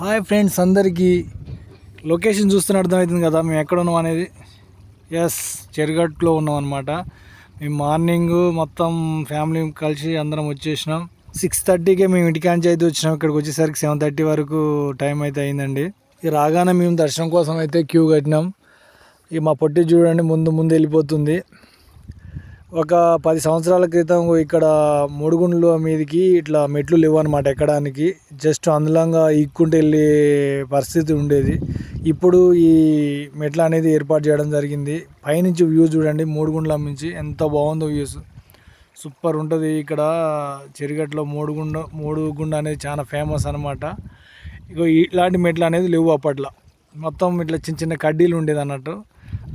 Hi friends అందరికీ location చూస్తున్న అర్థమవుతుంది కదా మేము ఎక్కడ ఉన్నాం అనేది. ఎస్, చెరుగట్టులో ఉన్నాం అనమాట. మేము మార్నింగ్ మొత్తం ఫ్యామిలీ కలిసి అందరం వచ్చేసినాం. 6:30కే మేము ఇంటికాంచి అయితే వచ్చినాం. ఇక్కడికి వచ్చేసరికి 7:30 వరకు టైం అయితే అయిందండి. ఈ రాగానే మేము దర్శనం కోసం అయితే క్యూ కట్టినాం. ఇక మా పొట్టి చూడండి ముందు వెళ్ళిపోతుంది. ఒక 10 సంవత్సరాల క్రితం ఇక్కడ మూడుగుండ్ల మీదకి ఇట్లా మెట్లు లేవు అనమాట ఎక్కడానికి. జస్ట్ అందులంగా ఈక్కుంటూ వెళ్ళే పరిస్థితి ఉండేది. ఇప్పుడు ఈ మెట్లు అనేది ఏర్పాటు చేయడం జరిగింది. పైనుంచి వ్యూ చూడండి, మూడుగుండ్ల నుంచి ఎంత బాగుందో వ్యూస్. సూపర్ ఉంటుంది ఇక్కడ చెరుగట్టులో. మూడుగుండ అనేది చాలా ఫేమస్ అనమాట. ఇక ఇలాంటి మెట్లు అనేది లేవు అప్పట్లో. మొత్తం ఇట్లా చిన్న చిన్న కడ్డీలు ఉండేది అన్నట్టు.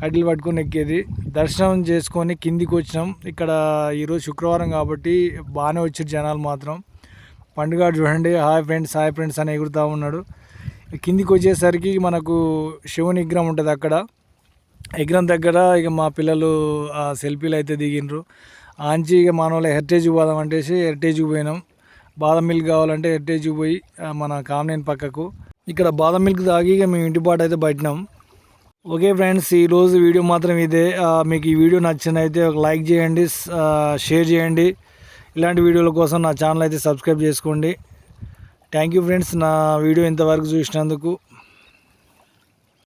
కడ్డీలు పట్టుకొని ఎక్కేది. దర్శనం చేసుకొని కిందికి వచ్చినాం. ఇక్కడ ఈరోజు శుక్రవారం కాబట్టి బాగానే వచ్చారు జనాలు మాత్రం. పండుగ చూడండి, హాయ్ ఫ్రెండ్స్ అని ఎగురుతూ ఉన్నాడు. కిందికి వచ్చేసరికి మనకు శివుని విగ్రహం ఉంటుంది అక్కడ. విగ్రహం దగ్గర ఇక మా పిల్లలు సెల్ఫీలు అయితే దిగిండ్రు. ఆంచి ఇక మన వాళ్ళ హెరిటేజ్కి పోదాం అంటేసి హెరిటేజ్కి పోయినాం. బాదం మిల్క్ కావాలంటే హెరిటేజ్కి పోయి మన కామనేని పక్కకు ఇక్కడ బాదం మిల్క్ తాగి ఇక మేము ఇంటి పాటు అయితే బయటినాం. ఓకే ఫ్రెండ్స్, ఈరోజు వీడియో మాత్రం ఇదే. మీకు ఈ వీడియో నచ్చినైతే ఒక లైక్ చేయండి, షేర్ చేయండి. ఇలాంటి వీడియోల కోసం నా ఛానల్ అయితే సబ్స్క్రైబ్ చేసుకోండి. థ్యాంక్ యూ ఫ్రెండ్స్, నా వీడియో ఇంతవరకు చూసినందుకు.